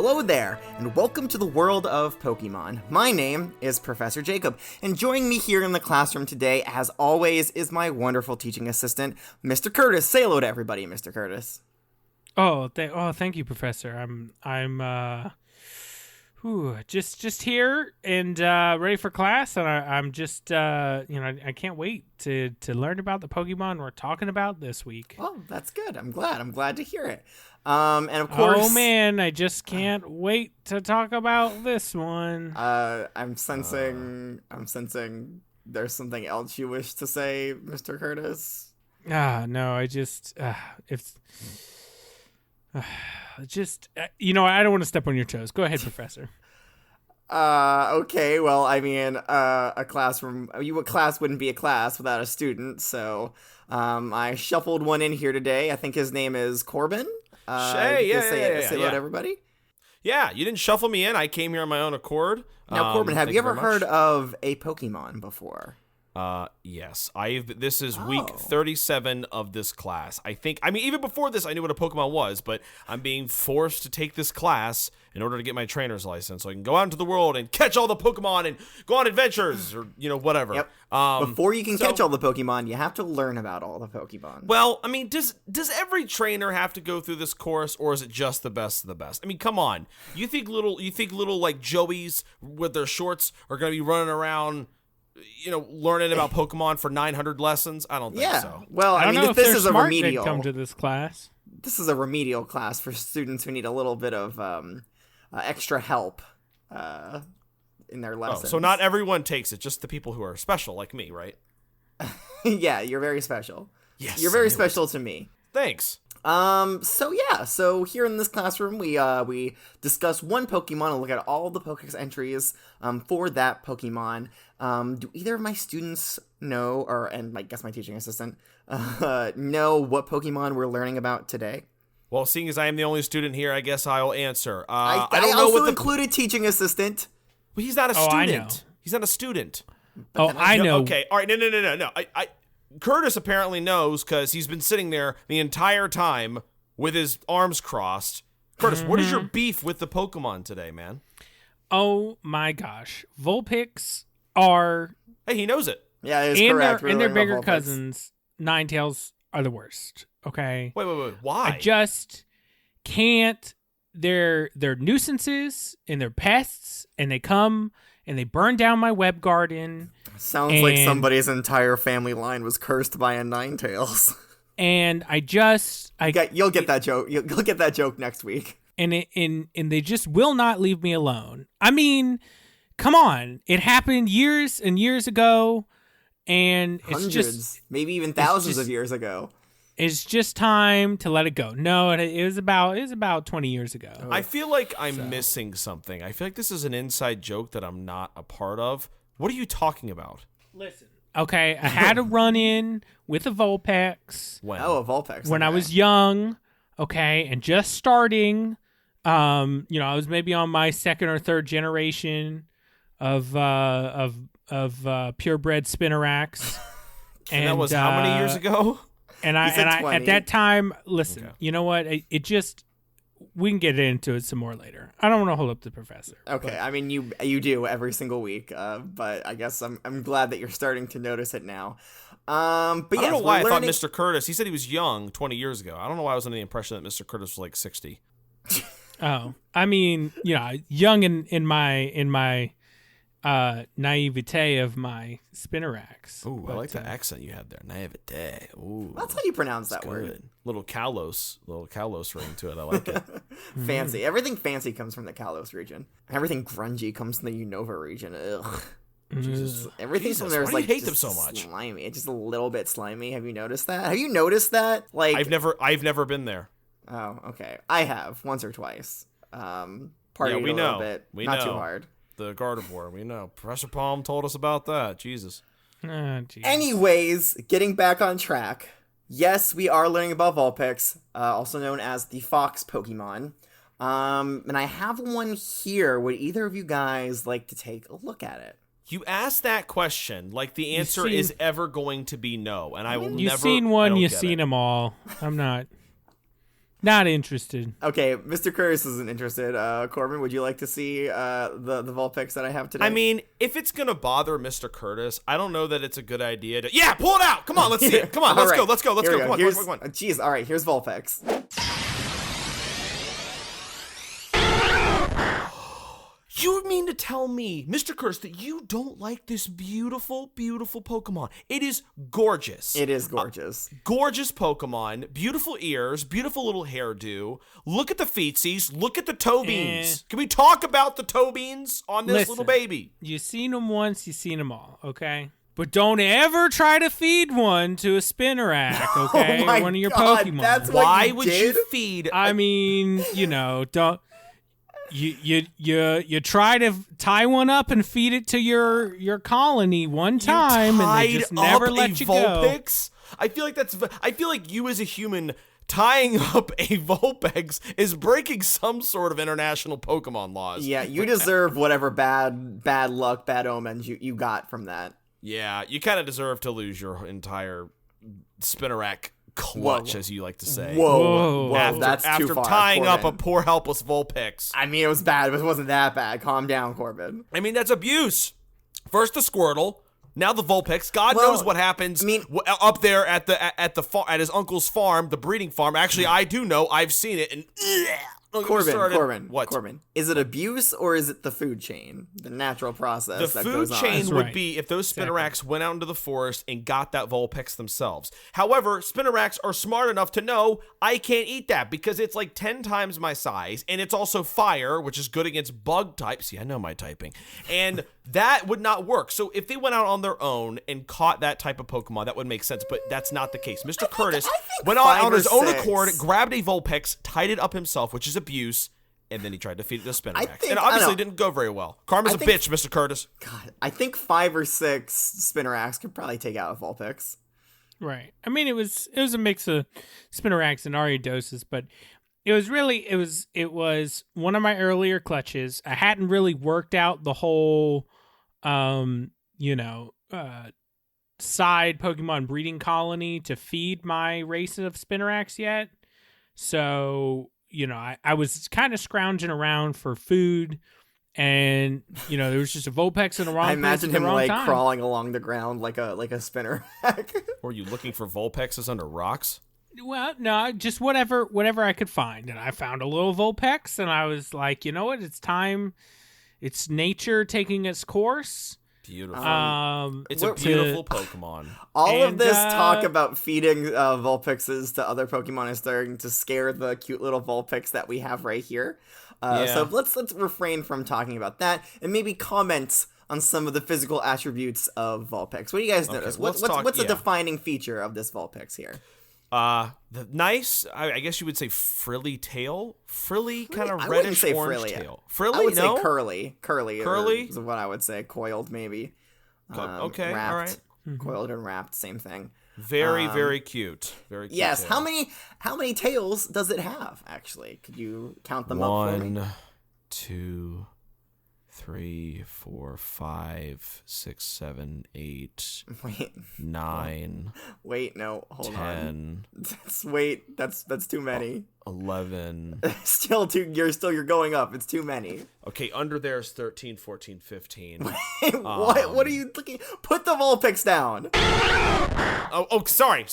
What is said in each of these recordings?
Hello there, and welcome to the world of Pokemon. My name is Professor Jacob, and joining me here in the classroom today, as always, is my wonderful teaching assistant, Mr. Curtis. Say hello to everybody, Mr. Curtis. Thank you, Professor. I'm just here and ready for class, and I'm just I can't wait to learn about the Pokemon we're talking about this week. Oh, that's good. I'm glad to hear it. And of course, oh man, I just can't wait to talk about this one. I'm sensing there's something else you wish to say, Mr. Curtis. No, I just I don't want to step on your toes. Go ahead, Professor. Okay, well, I mean, a class wouldn't be a class without a student, so, I shuffled one in here today. I think his name is Corbin. Say hello to everybody. Yeah, you didn't shuffle me in. I came here on my own accord. Now, Corbin, have you ever heard of a Pokemon before? Yes. This is week 37 of this class. Even before this, I knew what a Pokemon was, but I'm being forced to take this class in order to get my trainer's license so I can go out into the world and catch all the Pokemon and go on adventures or, whatever. Yep. Before you can catch all the Pokemon, you have to learn about all the Pokemon. Well, I mean, does every trainer have to go through this course, or is it just the best of the best? I mean, come on. You think little like Joeys with their shorts are going to be running around learning about Pokemon for 900 lessons? I don't think so. Well, I mean, if this is a remedial. Come to this class. This is a remedial class for students who need a little bit of extra help in their lessons. So not everyone takes it, just the people who are special, like me, right? Yeah, you're very special. Yes, you're very special to me. Thanks. So here in this classroom, we discuss one Pokemon and look at all the Pokedex entries for that Pokemon. Do either of my students know, and I guess my teaching assistant, know what Pokemon we're learning about today? Well, seeing as I am the only student here, I guess I'll answer. I don't know what included teaching assistant. Well, he's not a student. I know. He's not a student. I know. Okay, all right, no. Curtis apparently knows because he's been sitting there the entire time with his arms crossed. Curtis, what is your beef with the Pokemon today, man? Oh my gosh, Vulpix are. Hey, he knows it. Yeah, it is correct. And their bigger cousins, Ninetales, are the worst. Okay. Wait. Why? I just can't. They're nuisances and they're pests, and they come and they burn down my web garden. Sounds like somebody's entire family line was cursed by a Ninetales. And you'll get that joke. You'll get that joke next week. And they just will not leave me alone. I mean, come on! It happened years and years ago, and hundreds, maybe even thousands of years ago. It's just time to let it go. No, it was about 20 years ago. I feel like I'm missing something. I feel like this is an inside joke that I'm not a part of. What are you talking about? Listen. Okay, I had a run-in with a Vulpix. When? Oh, a Vulpix. When I was young, okay, and just starting. I was maybe on my second or third generation of purebred Spinnerax. And that was how many years ago? And I at that time, listen, okay. You know what? We can get into it some more later. I don't want to hold up the professor. Okay, but. I mean you do every single week, but I guess I'm glad that you're starting to notice it now. But I don't know why I thought Mr. Curtis. He said he was young 20 years ago. I don't know why I was under the impression that Mr. Curtis was like 60. Oh, I mean, young in my naivete of my Spinnerax. Ooh, I like the accent you had there. Naivete. Ooh, that's how you pronounce that word. Little Kalos ring to it. I like it. Fancy. Everything fancy comes from the Kalos region. Everything grungy comes from the Unova region. Ugh. Jesus. Everything from there is like hate them so much. Slimy. It's just a little bit slimy. Have you noticed that? Like I've never been there. Oh, okay. I have once or twice. Partied we a know. little bit. We Not know. too hard. The Gardevoir, we know. Professor Palm told us about that. Jesus. Anyways, getting back on track. Yes, we are learning about Vulpix, also known as the Fox Pokemon. And I have one here. Would either of you guys like to take a look at it? You asked that question like the answer is ever going to be no, and I will never. You've seen one, you've seen them all. I'm not. Not interested. Okay, Mr. Curtis isn't interested. Corbin, would you like to see the Vulpix that I have today? I mean, if it's gonna bother Mr. Curtis, I don't know that it's a good idea to. Yeah, pull it out. Come on, let's see it. Come on, let's go. Let's go. Let's go. Come on, come on. Jeez, all right. Here's Vulpix. You mean to tell me, Mr. Curtis, that you don't like this beautiful, beautiful Pokemon? It is gorgeous. It is gorgeous. Gorgeous Pokemon, beautiful ears, beautiful little hairdo. Look at the feetsies. Look at the toe beans. Can we talk about the toe beans on this little baby? You seen them once, you seen them all, okay? But don't ever try to feed one to a Spinnerack, okay? Oh my one of your God, Pokemon. that's what Why you would did? you feed? I mean, don't. You try to tie one up and feed it to your colony one time, and they just never let you Vulpix? Go. I feel like you as a human tying up a Vulpix is breaking some sort of international Pokemon laws. Yeah, you deserve whatever bad luck, bad omens you got from that. Yeah, you kind of deserve to lose your entire Spinnerack clutch, as you like to say. Whoa. That's too far. After tying up a poor helpless Vulpix. I mean, it was bad, but it wasn't that bad. Calm down, Corbin. I mean, that's abuse. First the Squirtle, now the Vulpix. God knows what happens up there at his uncle's farm, the breeding farm. Actually, I do know. I've seen it. And Corbin, is it abuse or is it the food chain, the natural process that goes on? The food chain would be if those Spinneracks went out into the forest and got that Vulpix themselves. However, Spinneracks are smart enough to know I can't eat that because it's like 10 times my size, and it's also fire, which is good against bug types. See, I know my typing. And that would not work. So if they went out on their own and caught that type of Pokemon, that would make sense, but that's not the case. Mr. Curtis went on his own accord, grabbed a Vulpix, tied it up himself, which is abuse, and then he tried to feed it to Spinnerack. And obviously didn't go very well. Karma's a bitch, Mr. Curtis. God, I think 5 or 6 Spinneracks could probably take out a Vulpix. Right. I mean, it was a mix of Spinneracks and Ariadoses, but it was one of my earlier clutches. I hadn't really worked out the whole, side Pokemon breeding colony to feed my race of Spinneracks yet. So, I was kind of scrounging around for food, and, there was just a Vulpix in the wrong place. I imagine him time. crawling along the ground like a Spinnerack. Were you looking for Vulpixes under rocks? Well, no, just whatever I could find. And I found a little Vulpix, and I was like, you know what? It's time. It's nature taking its course. Beautiful. It's a beautiful Pokemon. All of this talk about feeding Vulpixes to other Pokemon is starting to scare the cute little Vulpix that we have right here. So let's refrain from talking about that and maybe comment on some of the physical attributes of Vulpix. What do you guys notice? What's the defining feature of this Vulpix here? The nice, I guess you would say frilly tail, kind of reddish orange tail. Frilly, I would say curly is what I would say. Coiled, maybe. Okay, wrapped, all right. Coiled and wrapped, same thing. Very cute. Very cute. Yes. Tail. How many tails does it have? Actually, could you count them up for me? 1, 2, 3, 4, 5, 6, 7, 8, 9. Wait, no, hold 10, on. That's too many. 11. You're going up. It's too many. Okay, under there is 13, 14, 15. What are you looking? Put the Vulpix down. Sorry. It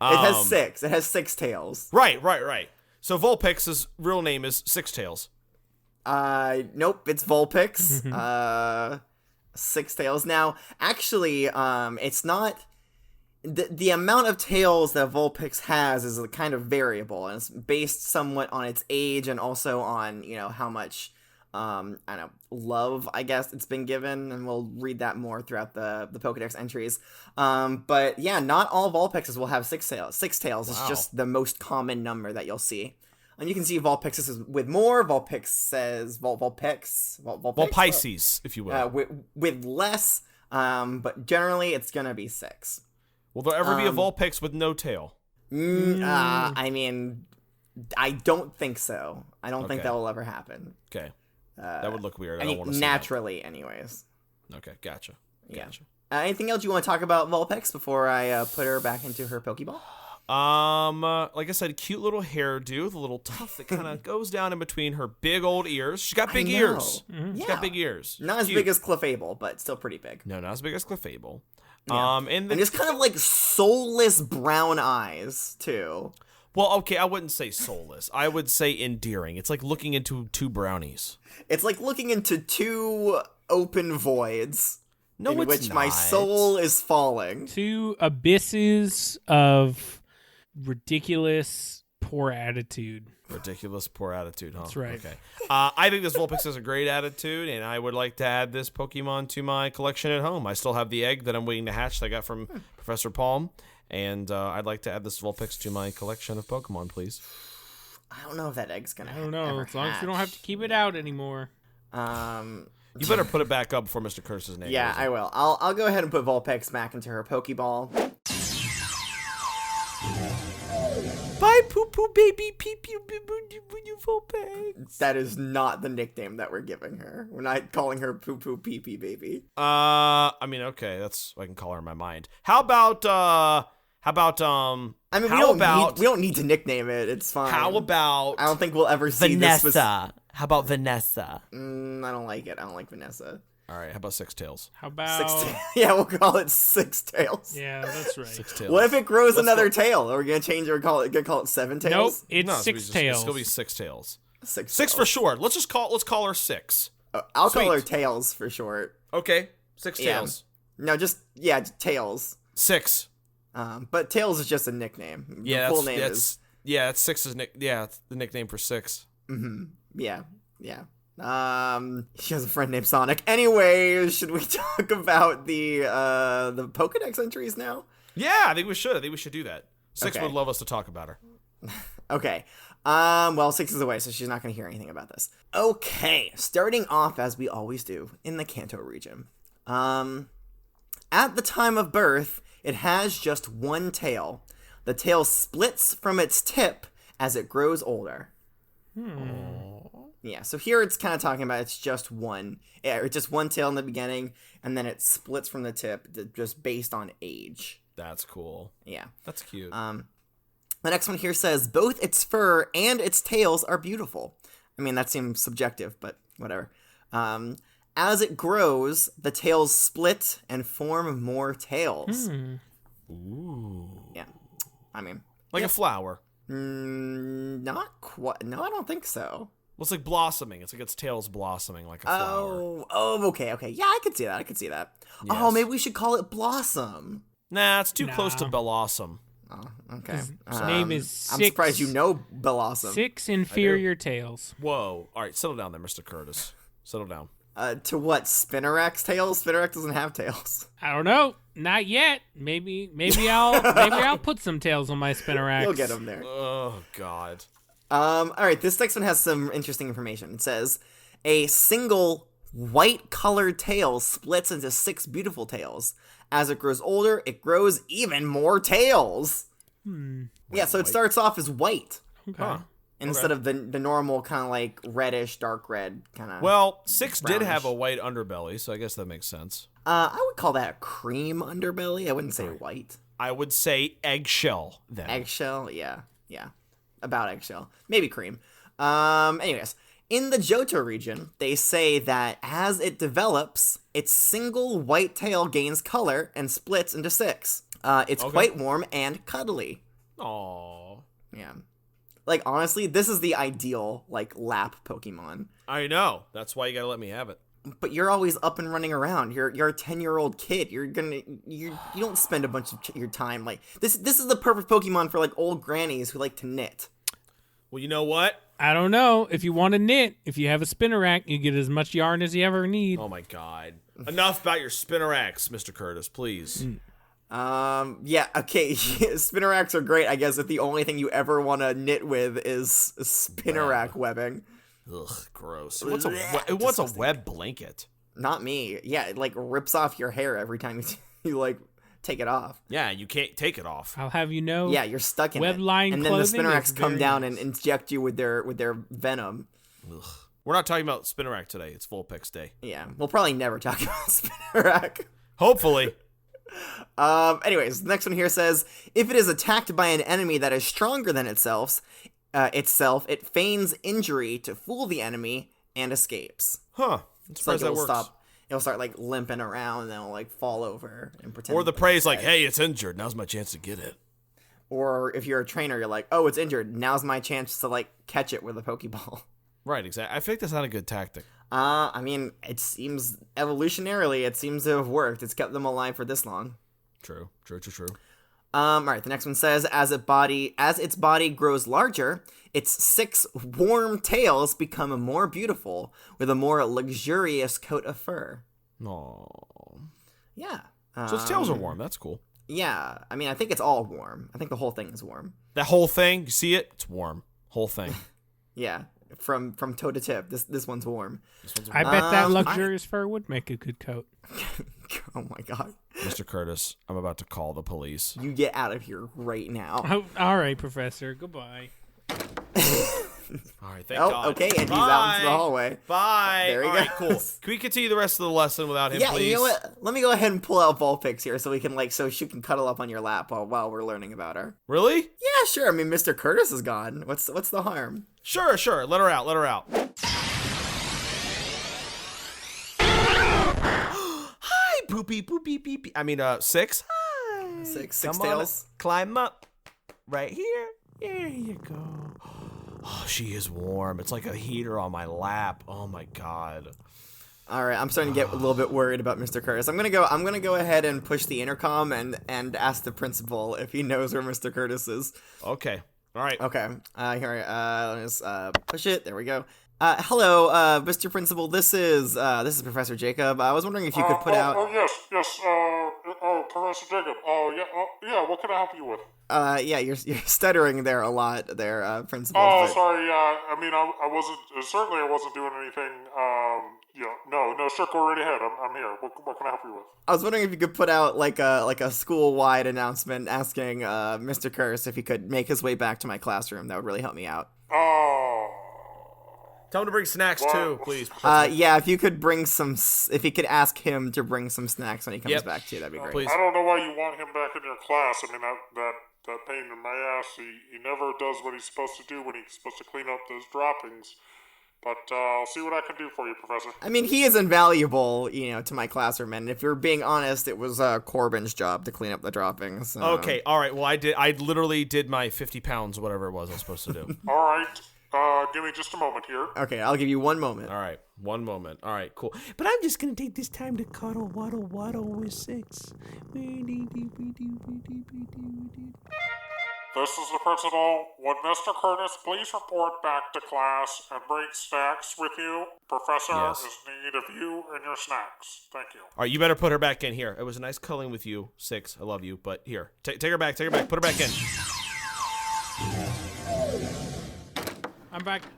has 6. It has 6 tails. Right. So Vulpix's real name is Six Tails. Nope, it's Vulpix. 6 tails. Now, actually, it's not the amount of tails that Vulpix has is kind of variable, and it's based somewhat on its age and also on, how much love, I guess, it's been given, and we'll read that more throughout the Pokedex entries. But yeah, not all Vulpixes will have 6 tails. 6 tails is just the most common number that you'll see. And you can see Vulpixes with more, Vulpixes, Vulpices, if you will. With less, but generally it's going to be 6. Will there ever be a Vulpix with no tail? I mean, I don't think so. I don't think that will ever happen. Okay. That would look weird. I don't want to see naturally, that. Anyways. Okay, gotcha. Anything else you want to talk about Vulpix before I put her back into her Pokeball? Like I said, cute little hairdo with a little tuft that kind of goes down in between her big old ears. She's got big ears. Mm-hmm. She's got big ears. Not as big as Clefable, but still pretty big. No, not as big as Clefable. Yeah. And just kind of like soulless brown eyes too. Well, okay, I wouldn't say soulless. I would say endearing. It's like looking into two brownies. It's like looking into two open voids. No, in it's which not. my soul is falling. Two abysses of ridiculous poor attitude. Ridiculous poor attitude, huh? That's right. Okay. I think this Vulpix has a great attitude, and I would like to add this Pokemon to my collection at home. I still have the egg that I'm waiting to hatch that I got from Professor Palm, and I'd like to add this Vulpix to my collection of Pokemon, please. I don't know if that egg's gonna. I don't know. ever As long as hatch. we don't have to keep it out anymore. You better put it back up before Mr. Curtis's name. Yeah, goes I in. will. I'll go ahead and put Vulpix back into her Pokeball. Bye, poo poo baby, pee pee Vulpix. That is not the nickname that we're giving her. We're not calling her Poo Poo Pee Pee Baby. I mean, okay, that's I can call her in my mind. How about I mean, we don't need to nickname it. It's fine. How about I don't think we'll ever see Vanessa? this. How about Vanessa? I don't like it. I don't like Vanessa. All right, how about Six Tails? How about... Yeah, we'll call it Six Tails. Yeah, that's right. Six Tails. What if it grows another tail? Are we gonna change it? Or call it Seven Nope, Tails? it's No, Six It's Tails. gonna be Six Tails. Six Six tails. for short. Let's call her Six. I'll call her Sweet. Tails for short. Okay, Six Yeah. Tails. No, just Tails. Six. But Tails is just a nickname. Yeah, the full name is. that's Six's nick. Yeah, it's the nickname for Six. Yeah. She has a friend named Sonic. Anyway, should we talk about the Pokedex entries now? Yeah, I think we should. do that. Six Okay. would love us to talk about her. Okay. Well, Six is away, so she's not going to hear anything about this. Okay, starting off as we always do in the Kanto region. At the time of birth, it has just one tail. The tail splits from its tip as it grows older. Yeah, so here it's kind of talking about it's just one tail in the beginning, and then it splits from the tip just based on age. That's cool. Yeah. That's cute. The next one here says, both its fur and its tails are beautiful. I mean, that seems subjective, but whatever. As it grows, the tails split and form more tails. Ooh. Yeah. I mean, Like a flower. not quite. No, I don't think so. Well, it's like blossoming. It's like its tail's blossoming like a flower. Oh, okay. Yeah, I could see that. Oh, Yes. maybe we should call it Blossom. Nah, it's too close to Nah. Blossom. Oh, okay. His name is I'm Six. surprised you know Blossom. 6 inferior tails. Whoa. All right, settle down there, Mr. Curtis. Settle down. To what? Spinnerack's tails? Spinnerack doesn't have tails. I don't know. Not yet. Maybe I'll put some tails on my Spinnerax. You'll get them there. Oh, God. All right, this next one has some interesting information. It says, a single white-colored tail splits into 6 beautiful tails. As it grows older, it grows even more tails. Yeah, so it starts off as white Okay. Huh. instead of the normal kind of like reddish, dark red kind of. Well, Six did brownish. have a white underbelly, so I guess that makes sense. I would call that a cream underbelly. I wouldn't say white. I would say eggshell then. Eggshell, yeah. About eggshell. Maybe cream. Anyways, in the Johto region, they say that as it develops, its single white tail gains color and splits into 6. It's quite warm and cuddly. Aww. Yeah. Like, honestly, this is the ideal, like, lap Pokemon. I know. That's why you gotta let me have it. But you're always up and running around. You're a 10-year-old kid. You don't spend a bunch of your time like this. This is the perfect Pokemon for like old grannies who like to knit. Well, you know what? I don't know. If you want to knit, if you have a Spinnerack, you get as much yarn as you ever need. Oh my God. Enough about your Spinnerax, Mr. Curtis, please. Yeah, okay. Spinneracks are great, I guess, if the only thing you ever want to knit with is Spinnerack webbing. Ugh, gross. What's a web blanket? Not me. Yeah, it like rips off your hair every time you like take it off. Yeah, you can't take it off. I'll have you know. Yeah, you're stuck in Web-lined it. And then the clothing Spinneracks is come very down nice. and inject you with their venom. Ugh. We're not talking about Spinnerack today. It's Vulpix Day. Yeah, we'll probably never talk about Spinnerack. Hopefully. Anyways, the next one here says, if it is attacked by an enemy that is stronger than itself, it feigns injury to fool the enemy and escapes. Huh. I'm surprised that works. It'll start like limping around and then it'll like fall over and pretend. Or the prey's like, hey, it's injured. Now's my chance to get it. Or if you're a trainer, you're like, oh, it's injured. Now's my chance to like catch it with a Pokeball. Right, exactly. I feel like that's not a good tactic. I mean, it seems evolutionarily, it seems to have worked. It's kept them alive for this long. True. All right, the next one says, as its body grows larger, its 6 warm tails become more beautiful with a more luxurious coat of fur. Aww. Yeah. So its tails are warm. That's cool. Yeah. I mean, I think it's all warm. I think the whole thing is warm. That whole thing, you see it? It's warm. Whole thing. Yeah. From toe to tip. This one's warm. I bet that luxurious fur would make a good coat. Oh my god. Mr. Curtis, I'm about to call the police. You get out of here right now. Oh, all right, Professor. Goodbye. All right, thank God. Okay, and he's out into the hallway. Bye. There he All goes. right, cool. Can we continue the rest of the lesson without him, Yeah, please? you know what? Let me go ahead and pull out Vulpix here so we can so she can cuddle up on your lap while we're learning about her. Really? Yeah, sure. I mean, Mr. Curtis is gone. What's the harm? Sure. Let her out. Hi, poopy, beep. I mean, 6. Hi. Six Come tails. On, climb up. Right here. There you go. Oh, she is warm. It's like a heater on my lap. Oh my God. All right, I'm starting to get a little bit worried about Mr. Curtis. I'm gonna go ahead and push the intercom and ask the principal if he knows where Mr. Curtis is. Okay. All right. Okay. Here. Let's push it. There we go. Hello, Mr. Principal. This is Professor Jacob. I was wondering if you could put out. Yes. Professor Jacob. Yeah. What can I help you with? Yeah, you're stuttering there a lot, there, Principal. Oh, but... sorry. I mean, I wasn't. Certainly, I wasn't doing anything. No. Sure, go right ahead. I'm here. What can I help you with? I was wondering if you could put out like a school-wide announcement asking Mr. Curtis if he could make his way back to my classroom. That would really help me out. Oh. Tell him to bring snacks too, please. Yeah, if you could if he could ask him to bring some snacks when he comes back to you, that'd be great. Please. I don't know why you want him back in your class. I mean, that pain in my ass. He never does what he's supposed to do when he's supposed to clean up those droppings. But I'll see what I can do for you, Professor. I mean, he is invaluable, to my classroom, and if you're being honest, it was Corbin's job to clean up the droppings. So. Okay, all right. Well, I literally did my 50 pounds, whatever it was I was supposed to do. All right. Give me just a moment here. Okay, I'll give you 1 moment. All right, 1 moment. All right, cool. But I'm just gonna take this time to cuddle, waddle with 6. This is the principal. Would Mr. Curtis please report back to class and bring snacks with you? Professor Yes. is in need of you and your snacks. Thank you. All right, you better put her back in here. It was a nice cuddling with you, 6. I love you, but here, take her back. Put her back in.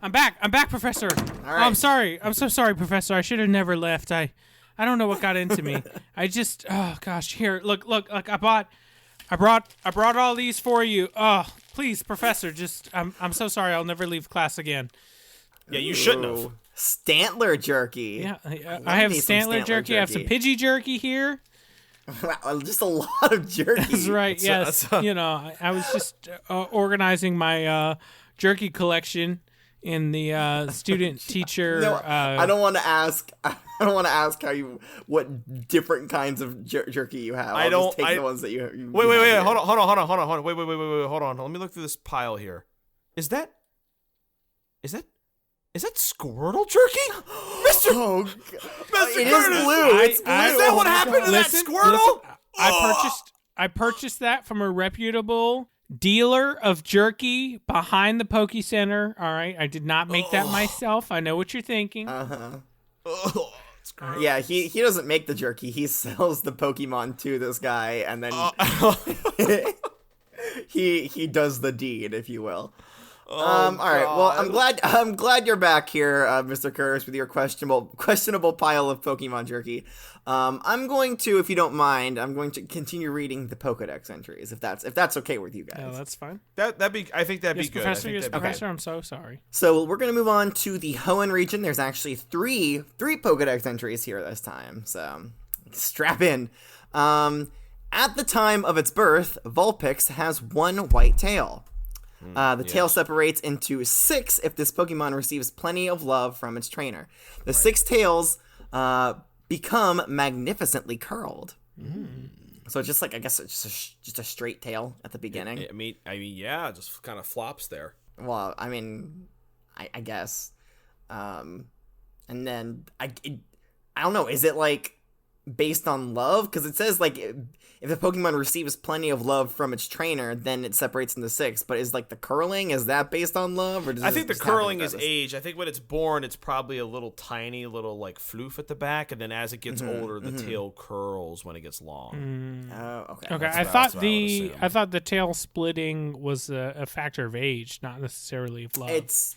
I'm back, Professor. All right. Oh, I'm sorry. I'm so sorry, Professor. I should have never left. I don't know what got into me. I just, oh gosh, here, look. I brought all these for you. Oh, please, Professor. Just, I'm so sorry. I'll never leave class again. Yeah, you shouldn't have. Stantler jerky. Yeah, I have need some Stantler jerky. I have some Pidgey jerky here. Wow, just a lot of jerky. That's right. Yes. I was just organizing my jerky collection in the student teacher. No, I don't want to ask. I don't want to ask what different kinds of jerky you have. Just take the ones that you Wait. have Hold on. Wait. Hold on. Let me look through this pile here. Is that Squirtle jerky? Mr. Oh, Mr. it is Curtis! blue. It's blue. Is that what happened to that Squirtle? I purchased that from a reputable dealer of jerky behind the Poke Center. All right, I did not make that myself. I know what you're thinking. Yeah, he doesn't make the jerky. He sells the Pokemon to this guy, and then he does the deed, if you will. All right. Well, I'm glad you're back here, Mr. Curtis, with your questionable pile of Pokemon jerky. I'm going to, if you don't mind, continue reading the Pokedex entries, if that's okay with you guys. No, that's fine. I think that'd be good. Professor, I think that'd be Professor, I'm so sorry. So we're gonna move on to the Hoenn region. There's actually three Pokedex entries here this time. So strap in. At the time of its birth, Vulpix has one white tail. The tail separates into 6 if this Pokemon receives plenty of love from its trainer. The 6 tails become magnificently curled. So it's just like, I guess it's just a straight tail at the beginning. I mean, yeah, it just kind of flops there. Well, I mean, I guess. And then I don't know. Is it like based on love? Because it says like if the Pokemon receives plenty of love from its trainer, then it separates into 6. But is like the curling, is that based on love? Or does I think the curling is age. I think when it's born, it's probably a little tiny little like floof at the back, and then as it gets older, the tail curls when it gets long. Oh, okay. Okay, I thought the tail splitting was a factor of age, not necessarily of love. It's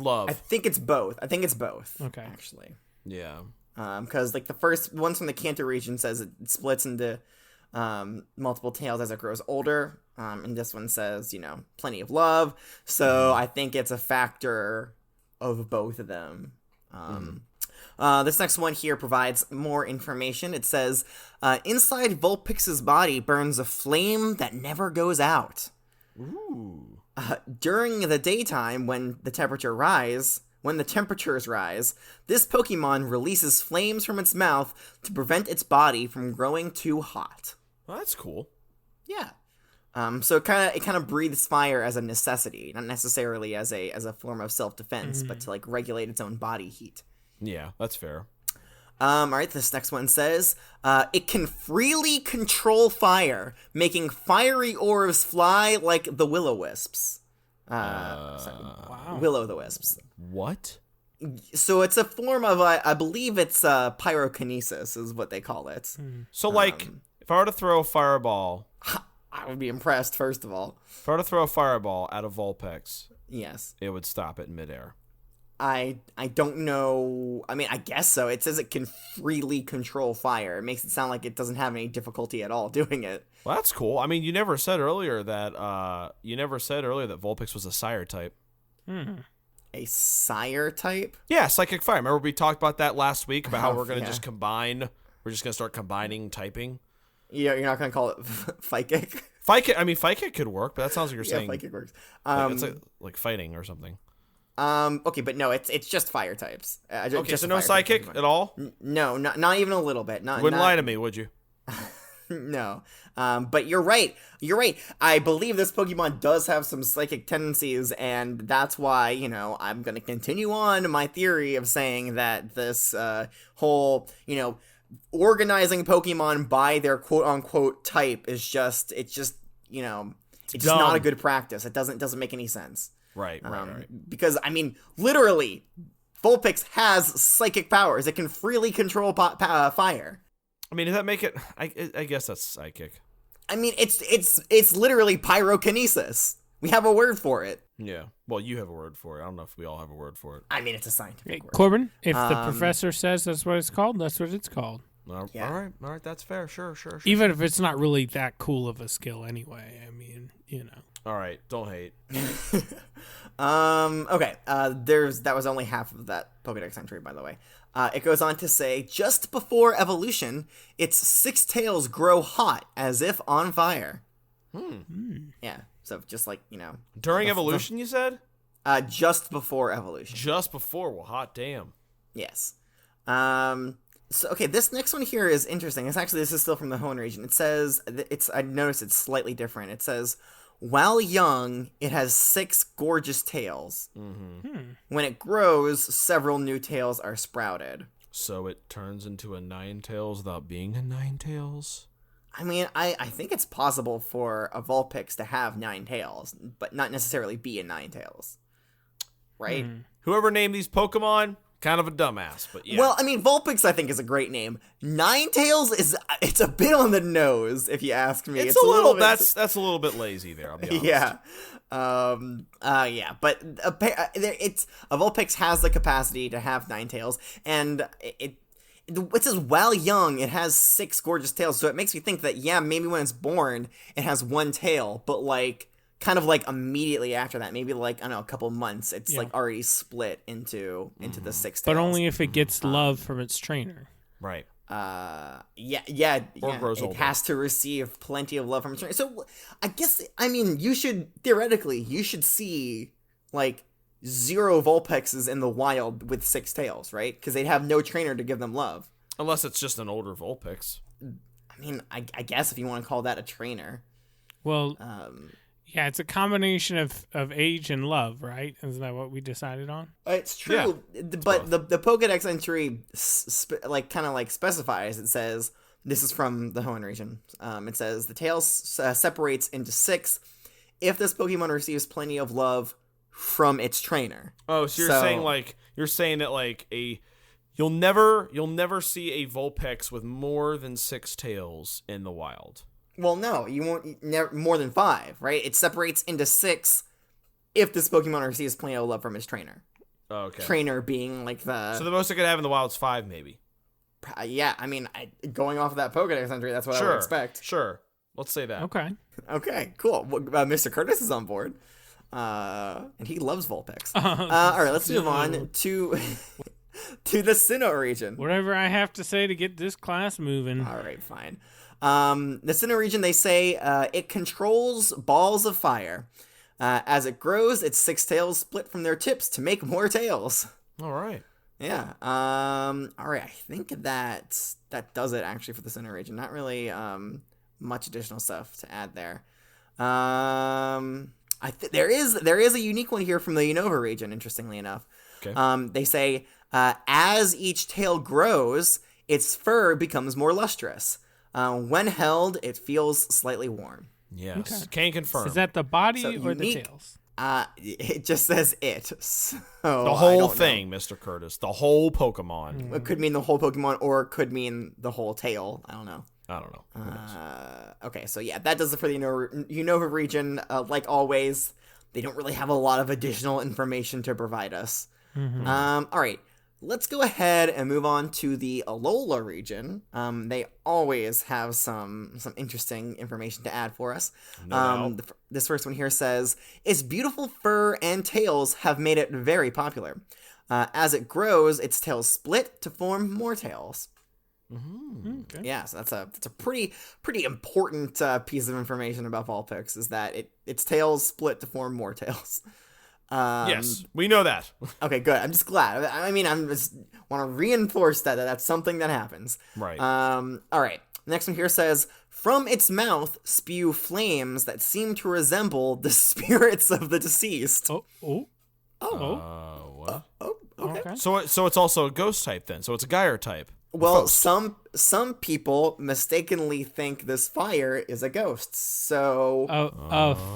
love. I think it's both. Okay. Actually. Yeah. Because like the first ones from the Kanto region says it splits into multiple tails as it grows older, and this one says plenty of love. So I think it's a factor of both of them. This next one here provides more information. It says inside Vulpix's body burns a flame that never goes out. Ooh. During the daytime, when the temperatures rise, this Pokemon releases flames from its mouth to prevent its body from growing too hot. Well, that's cool. Yeah. So it kind of breathes fire as a necessity, not necessarily as a form of self-defense, but to like regulate its own body heat. Yeah, that's fair. All right, this next one says, it can freely control fire, making fiery orbs fly like the will-o-wisps. Wow. Will-o'-the-wisps. What? So it's a form of, I believe it's pyrokinesis is what they call it. So, like, if I were to throw a fireball... I would be impressed, first of all. If I were to throw a fireball at a Vulpix, Yes. it would stop it in midair. I don't know. I mean, I guess so. It says it can freely control fire. It makes it sound like it doesn't have any difficulty at all doing it. Well, that's cool. I mean, you never said earlier that Vulpix was a Sire type. A Sire type? Yeah, Psychic Fire. Remember we talked about that last week about how we're going to just combine. We're just going to start combining typing. Yeah, you're not going to call it Psychic? Psychic could work, but that sounds like you're saying. Yeah, Psychic works. It's like fighting or something. Okay, but no, it's just fire types. Okay, just so no Psychic at all? No, not even a little bit. Wouldn't lie to me, would you? No. But you're right. I believe this Pokemon does have some psychic tendencies, and that's why, I'm going to continue on my theory of saying that this whole, organizing Pokemon by their quote-unquote type is just not a good practice. It doesn't make any sense. Right. Because, I mean, literally, Vulpix has psychic powers. It can freely control fire. I mean, does that make it... I guess that's Psychic. I mean, it's literally pyrokinesis. We have a word for it. Yeah. Well, you have a word for it. I don't know if we all have a word for it. I mean, it's a scientific word. Corbin, if the professor says that's what it's called, that's what it's called. Yeah. All right, that's fair. Sure. Even if it's not really that cool of a skill anyway. I mean, All right, don't hate. Okay. That was only half of that Pokedex entry, by the way. It goes on to say, just before evolution, its 6 tails grow hot as if on fire. Yeah. So just like, During evolution, you said? Just before evolution. Just before. Well, hot damn. Yes. So, okay, this next one here is interesting. This is still from the Hoenn region. It says, I noticed it's slightly different. It says, while young, it has 6 gorgeous tails. When it grows, several new tails are sprouted. So it turns into a 9-tails without being a 9-tails? I mean, I think it's possible for a Vulpix to have 9 tails, but not necessarily be a 9-tails. Right? Whoever named these Pokemon, kind of a dumbass, but yeah. Well, I mean, Vulpix I think is a great name. 9-tails it's a bit on the nose, if you ask me. It's a little bit, that's a little bit lazy there, I'll be honest. Yeah. Yeah, but it's a Vulpix has the capacity to have 9 tails, and it says while young it has 6 gorgeous tails, so it makes me think that maybe when it's born it has 1 tail, but like kind of like immediately after that, maybe like, I don't know, a couple months, it's like already split into the 6 tails. But only if it gets love from its trainer. Right. grows it older. has to receive plenty of love from its trainer. So I guess, you should see like 0 Vulpixes in the wild with 6 tails, right? Because they'd have no trainer to give them love. Unless it's just an older Vulpix. I guess if you want to call that a trainer. Well, yeah, it's a combination of age and love, right? Isn't that what we decided on? It's true, but the Pokedex entry specifies. It says, this is from the Hoenn region. It says the tail separates into 6 if this Pokemon receives plenty of love from its trainer. Oh, so you're saying that like you'll never see a Vulpix with more than 6 tails in the wild. Well, no, you won't. Never more than 5, right? It separates into 6 if this Pokemon receives plenty of love from his trainer. Oh, okay. Trainer being like the. So the most it could have in the wild is 5, maybe. Yeah, going off of that Pokedex entry, that's what I would expect. Sure, let's say that. Okay, cool. Mr. Curtis is on board, and he loves Vulpix. All right, let's move on to the Sinnoh region. Whatever I have to say to get this class moving. All right, fine. The Sinnoh region, they say it controls balls of fire. As it grows, its 6 tails split from their tips to make more tails. All right. Yeah. All right. I think that does it actually for the Sinnoh region. Not really much additional stuff to add there. There is a unique one here from the Unova region. Interestingly enough, okay. They say as each tail grows, its fur becomes more lustrous. When held, it feels slightly warm. Yes. Okay. Can confirm. Is that the body or unique. the tails? It just says it. So the whole thing, Mr. Curtis. The whole Pokemon. It could mean the whole Pokemon, or it could mean the whole tail. I don't know. Okay, so yeah, that does it for the Unova region. Like always, they don't really have a lot of additional information to provide us. Mm-hmm. All right, let's go ahead and move on to the Alola region. They always have some interesting information to add for us. No doubt. This first one here says, its beautiful fur and tails have made it very popular. As it grows, its tails split to form more tails. Mm-hmm. Okay. Yeah, so that's a pretty important piece of information about Vulpix, is that its tails split to form more tails. Yes, we know that. Okay, good. I'm just glad. I'm just want to reinforce that's something that happens. Right. All right. Next one here says, from its mouth spew flames that seem to resemble the spirits of the deceased. What? Okay. So it's also a ghost type then. So it's a Gyre type. Well, some people mistakenly think this fire is a ghost. So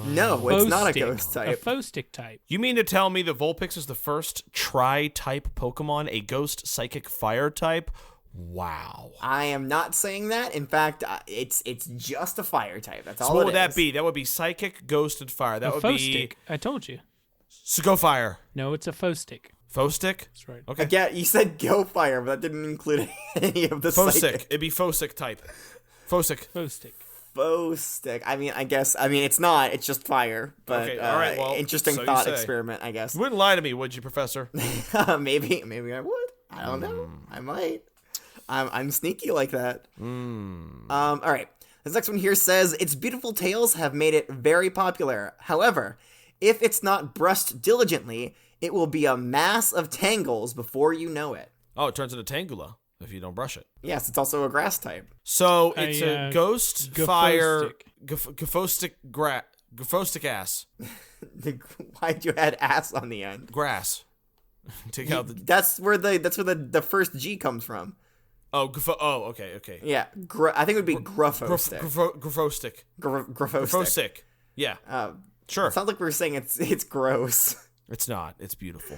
no, it's not a ghost type. A Fostic type. You mean to tell me the Vulpix is the first tri-type Pokemon, a ghost psychic fire type? Wow. I am not saying that. In fact, it's just a fire type. That's all. So what would it that is. be? That would be psychic, ghost, and fire. That would Fostic. be. I told you. So go fire. No, it's a Fostic. Fostic? That's right. Okay. Again, you said go fire, but that didn't include any of the Fosic. psychic. It'd be Fosic type. Fosic. Fostic. Fostic. It's not. It's just fire. But Okay, all right, well, interesting so you thought say. Experiment, I guess. You wouldn't lie to me, would you, Professor? Maybe I would. I don't know. I might. I'm sneaky like that. All right. This next one here says, its beautiful tails have made it very popular. However, if it's not brushed diligently, it will be a mass of tangles before you know it. Oh, it turns into Tangula if you don't brush it. Yes, it's also a grass type. So it's a ghost, fire, Gphostic. Gphostic ass. Why'd you add ass on the end? Grass. Take out the... That's where the first G comes from. Oh, okay. Yeah, I think it would be Gruffostic. Grafostic. Gruffostic. Yeah. Sure. It sounds like we're saying it's gross. It's not. It's beautiful.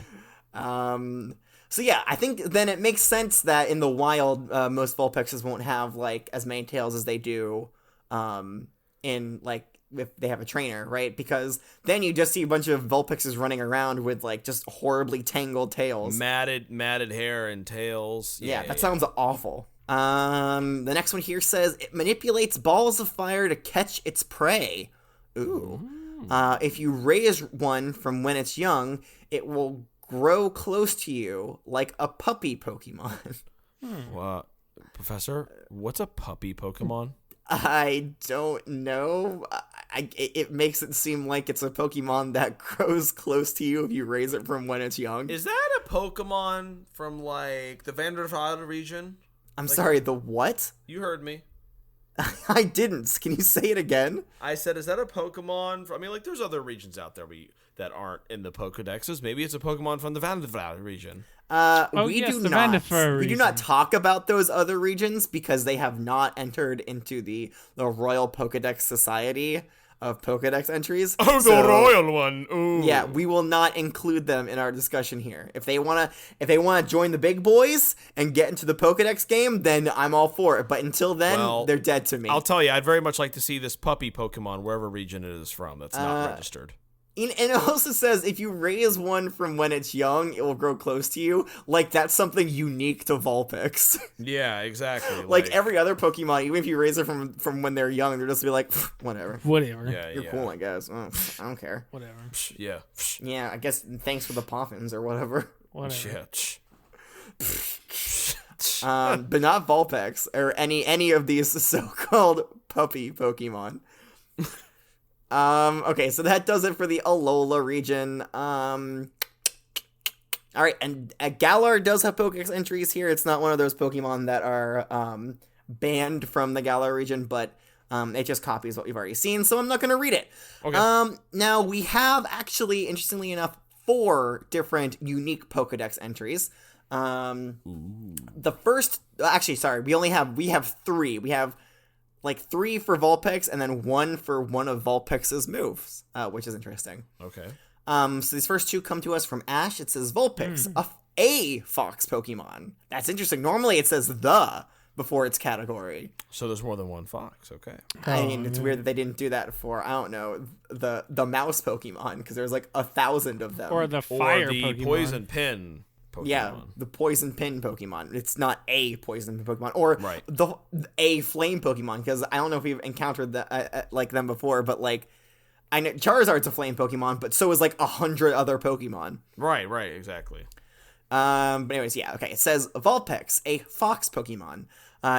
So yeah, I think then it makes sense that in the wild, most Vulpixes won't have like as many tails as they do, in like if they have a trainer, right? Because then you just see a bunch of Vulpixes running around with like just horribly tangled tails, matted hair and tails. Yeah, that sounds awful. The next one here says it manipulates balls of fire to catch its prey. Ooh. If you raise one from when it's young, it will grow close to you like a puppy Pokemon. What? Professor, what's a puppy Pokemon? I don't know. It makes it seem like it's a Pokemon that grows close to you if you raise it from when it's young. Is that a Pokemon from, like, the Vanderfeld region? I'm sorry, the what? You heard me. I didn't. Can you say it again? I said, is that a Pokemon? I mean, like, there's other regions out there that aren't in the Pokedexes. Maybe it's a Pokemon from the Vanderfeld region. We yes, do the not. Vanderfur We do region. not talk about those other regions because they have not entered into the Royal Pokedex Society of Pokedex entries. Oh, the royal one. Ooh. Yeah, we will not include them in our discussion here. If they wanna join the big boys and get into the Pokedex game, then I'm all for it. But until then, Well, they're dead to me. I'll tell you, I'd very much like to see this puppy Pokemon wherever region it is from that's not registered. And it also says if you raise one from when it's young, it will grow close to you. Like, that's something unique to Vulpix. Yeah, exactly. Like every other Pokemon, even if you raise it from when they're young, they're just be like, whatever. Whatever. Yeah, You're cool, I guess. Oh, I don't care. Whatever. Yeah. Yeah, I guess thanks for the poffins or whatever. Whatever. Yeah. But not Vulpix or any of these so-called puppy Pokemon. Okay, so that does it for the Alola region. All right, and Galar does have Pokedex entries here. It's not one of those Pokemon that are banned from the Galar region, but it just copies what we've already seen, so I'm not going to read it. Okay. Now, we have actually, interestingly enough, 4 different unique Pokedex entries. The first, actually, sorry, we have 3. We have like 3 for Vulpix and then 1 for one of Vulpix's moves, which is interesting. Okay. So these first 2 come to us from Ash. It says Vulpix, a Fox Pokemon. That's interesting. Normally it says the before its category. So there's more than one fox. Okay. I mean, it's weird that they didn't do that for, I don't know, the mouse Pokemon, because there's like 1,000 of them. Or the fire Or the Pokemon. poison pin Pokemon. Yeah, the poison pin Pokemon. It's not a poison pin Pokemon, or Right. a flame Pokemon, because I don't know if we've encountered that like them before, but like I know Charizard's a flame Pokemon, but so is like 100 other Pokemon. Right, exactly. But anyways, yeah, okay. It says Vulpix, a fox Pokemon.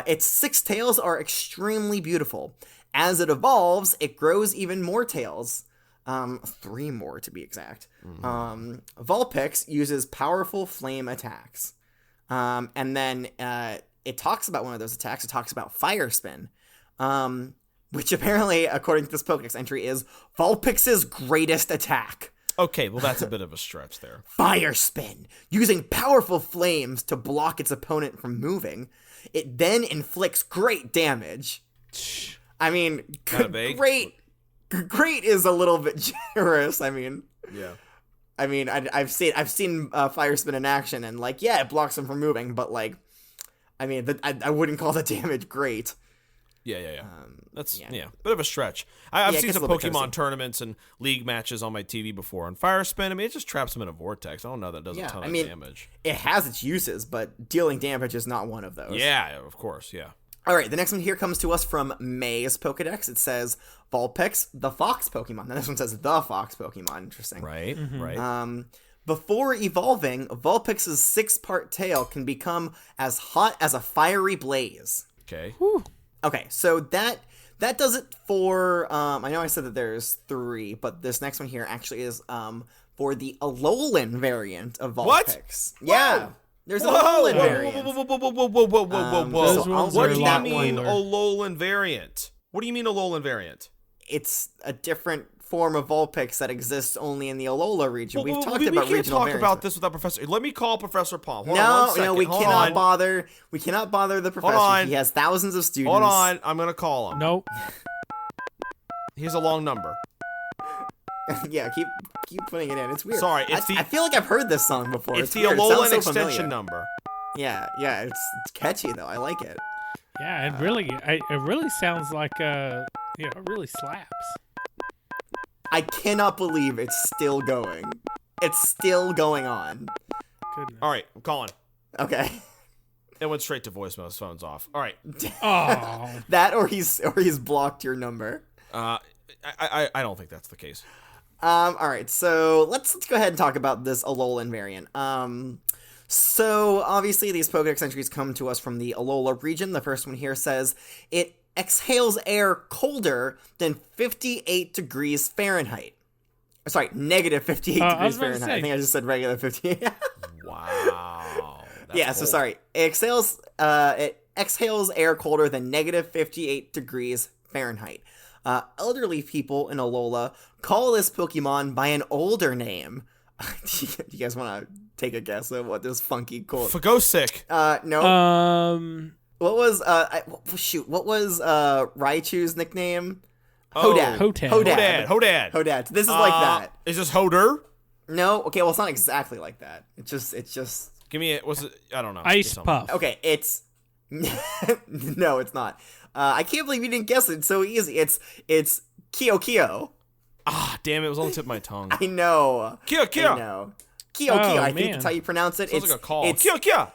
Its 6 tails are extremely beautiful. As it evolves, it grows even more tails. 3 more to be exact. Vulpix uses powerful flame attacks. And then it talks about one of those attacks. It talks about Fire Spin, which apparently, according to this Pokedex entry, is Vulpix's greatest attack. Okay, well, that's a bit of a stretch there. Fire Spin, using powerful flames to block its opponent from moving. It then inflicts great damage. I mean, Kinda vague. Great is a little bit generous. I mean, Yeah. I've seen Fire Spin in action, and like, yeah, it blocks them from moving, but like, I mean, I wouldn't call the damage great. Yeah. That's yeah. bit of a stretch. I've Yeah, it seen gets some a little bit Pokemon toasty. tournaments and league matches on my TV before, and Fire Spin, I mean, it just traps them in a vortex. I don't know that does Yeah, a ton I of mean, damage. It has its uses, but dealing damage is not one of those. Yeah, of course, yeah. All right, the next one here comes to us from May's Pokedex. It says Vulpix, the fox Pokemon. Now this one says the fox Pokemon. Interesting. Right, right. Before evolving, Vulpix's 6-part tail can become as hot as a fiery blaze. Okay. Okay, so that does it for, I know I said that there's 3, but this next one here actually is for the Alolan variant of Vulpix. What? Yeah, there's an Whoa, Alolan variant. Whoa. Those ones What are do a you lot mean cooler. Alolan variant? What do you mean Alolan variant? It's a different form of Vulpix that exists only in the Alola region. We've talked we about can't regional talk variants. about this without Professor. Let me call Professor Palm. Hold on No, one second. we Hold cannot on. bother. We cannot bother the professor. on. He has thousands of students. Hold on, I'm gonna call him. Nope. Here's a long number. Yeah, keep putting it in. It's weird. Sorry, it's I feel like I've heard this song before. It's the weird. It sounds Alolan so extension familiar. number. Yeah, it's catchy though. I like it. Yeah, it really sounds like it really slaps. I cannot believe it's still going. It's still going on. Goodness. All right, I'm calling. Okay. It went straight to voicemail. His phone's off. All right. Oh. That or he's blocked your number. I don't think that's the case. All right, so let's go ahead and talk about this Alolan variant. So, obviously, these Pokedex entries come to us from the Alola region. The first one here says, it exhales air colder than 58 degrees Fahrenheit. Sorry, negative 58 degrees Fahrenheit. I think I just said regular 58. Wow. Yeah, so sorry. It exhales air colder than negative 58 degrees Fahrenheit. Elderly people in Alola call this Pokemon by an older name. Do you guys want to take a guess at what this funky cool? Fagosick. No. What was what was Raichu's nickname? Hodad. Hodad. This is like that. Is this Hoder? No. Okay. Well, it's not exactly like that. It's just. Give me it. Was it? I don't know. Ice Puff. Okay. It's. No, it's not. I can't believe you didn't guess it so easy. It's Kyo. Ah, damn it! It was on the tip of my tongue. I know. Kyo. I know. Kyo. I think that's how you pronounce it. Sounds like a call. Kyo.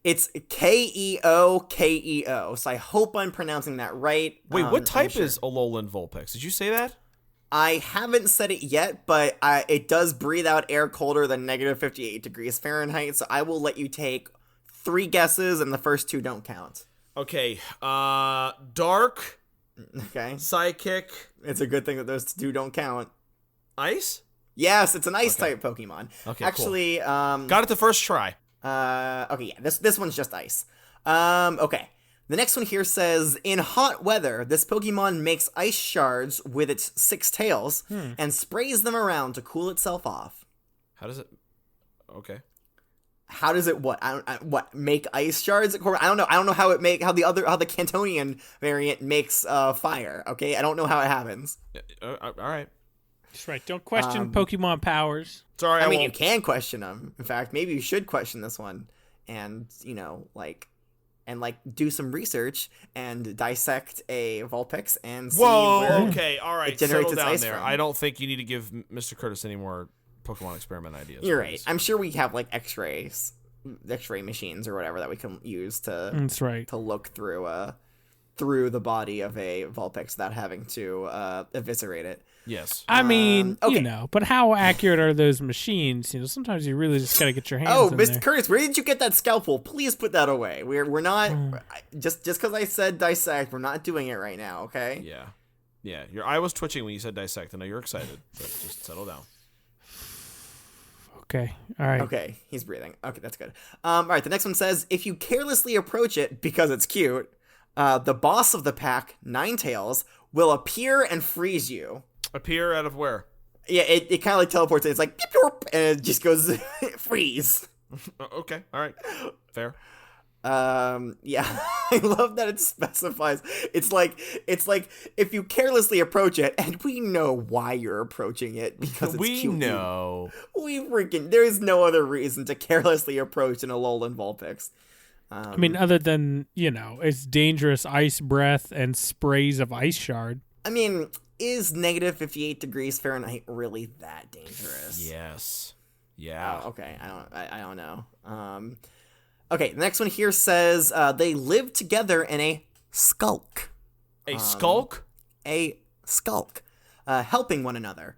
It's Keo. So I hope I'm pronouncing that right. Wait, what type is Alolan Vulpix? Did you say that? I haven't said it yet, but it does breathe out air colder than negative 58 degrees Fahrenheit. So I will let you take 3 guesses, and the first 2 don't count. Okay. Dark. Okay. Psychic. It's a good thing that those 2 don't count. Ice? Yes, it's an ice type Pokemon. Okay, actually, cool. Got it the first try. Okay, yeah, this one's just ice. Okay. The next one here says, in hot weather, this Pokemon makes ice shards with its 6 tails and sprays them around to cool itself off. How does it? Okay. How does it what? What make ice shards? I don't know. I don't know how the Cantonian variant makes fire. Okay, I don't know how it happens. All right. That's right. Don't question Pokemon powers. Sorry, I mean, you can question them. In fact, maybe you should question this one, and do some research and dissect a Vulpix and see where okay, all right, it generates settle its down ice there. from. I don't think you need to give Mr. Curtis any more Pokemon experiment ideas. You're please. right. I'm sure we have like X-ray machines or whatever that we can use to. That's right. To look through the body of a Vulpix without having to eviscerate it. Yes. I mean, okay. but how accurate are those machines? Sometimes you really just gotta get your hands in Mr. there. Curtis, where did you get that scalpel? Please put that away. We're not just because I said dissect, we're not doing it right now, okay? Yeah. Your eye was twitching when you said dissect. I know you're excited, but just settle down. Okay. All right. Okay, he's breathing. Okay, that's good. All right, the next one says, if you carelessly approach it because it's cute, the boss of the pack, Ninetales, will appear and freeze you. Appear out of where? Yeah, it kind of like teleports in. It's like, beep, beep, and it just goes freeze. Okay, all right. Fair. Yeah, I love that it specifies. It's like if you carelessly approach it, and we know why you're approaching it because it's cute. We know. There is no other reason to carelessly approach an Alolan Vulpix. I mean, other than, it's dangerous ice breath and sprays of ice shard. I mean, is negative 58 degrees Fahrenheit really that dangerous? Yes. Yeah. Oh, okay. I don't know. Okay, the next one here says they live together in a skulk. A skulk? A skulk. Helping one another.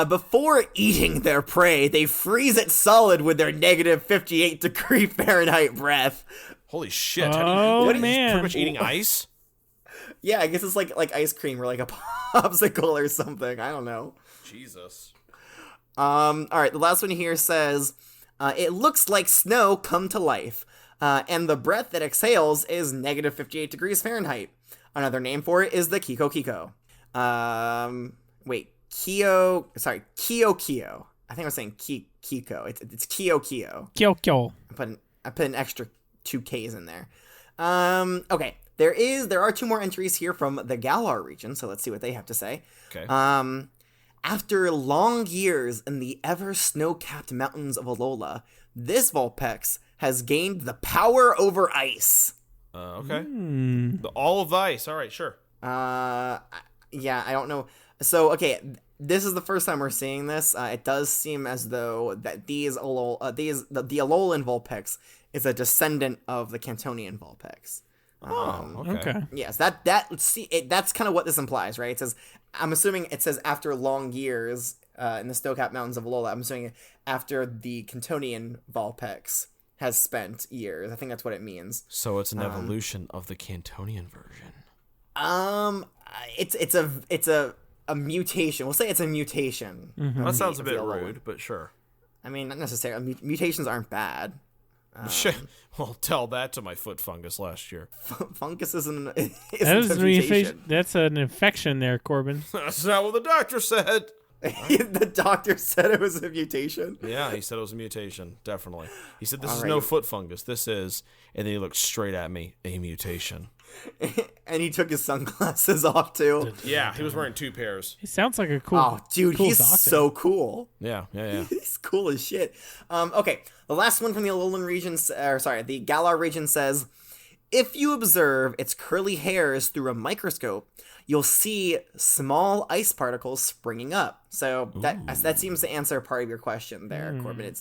Before eating their prey, they freeze it solid with their negative 58 degree Fahrenheit breath. Holy shit. Oh, man. Pretty much eating ice? Yeah, I guess it's like ice cream or like a popsicle or something. I don't know. Jesus. All right, the last one here says, it looks like snow come to life, and the breath that exhales is negative 58 degrees Fahrenheit. Another name for it is the Kiko. Kyo. I think I was saying Kiko. It's Kyo. Kyo. I put an extra 2 Ks in there. Okay. There are 2 more entries here from the Galar region, so let's see what they have to say. Okay. After long years in the ever snow-capped mountains of Alola, this Vulpix has gained the power over ice. Okay. All of the ice. All right, sure. Yeah, I don't know. So, okay, this is the first time we're seeing this. It does seem as though that the Alolan Vulpix is a descendant of the Cantonian Vulpix. Okay. Yes, that's kind of what this implies, right? It says, I'm assuming it says after long years in the snow-capped mountains of Alola. I'm assuming after the Cantonian Vulpix has spent years. I think that's what it means. So it's an evolution of the Cantonian version. It's a mutation. We'll say it's a mutation. That sounds a bit rude, but sure. I mean, not necessarily. Mutations aren't bad. Well, tell that to my foot fungus last year. Fungus isn't a mutation. That's an infection there, Corbin. That's not what the doctor said. The doctor said it was a mutation. Yeah, he said it was a mutation, definitely. He said, this All is right. no foot fungus. This is, and then he looked straight at me, a mutation. And he took his sunglasses off, too. Yeah, he was wearing 2 pairs. He sounds like a cool. Oh, dude, cool he's doctor. so cool. Yeah. He's cool as shit. Okay, the last one from the Alolan region, the Galar region says, if you observe its curly hairs through a microscope, you'll see small ice particles springing up. So that seems to answer part of your question there, Corbin. It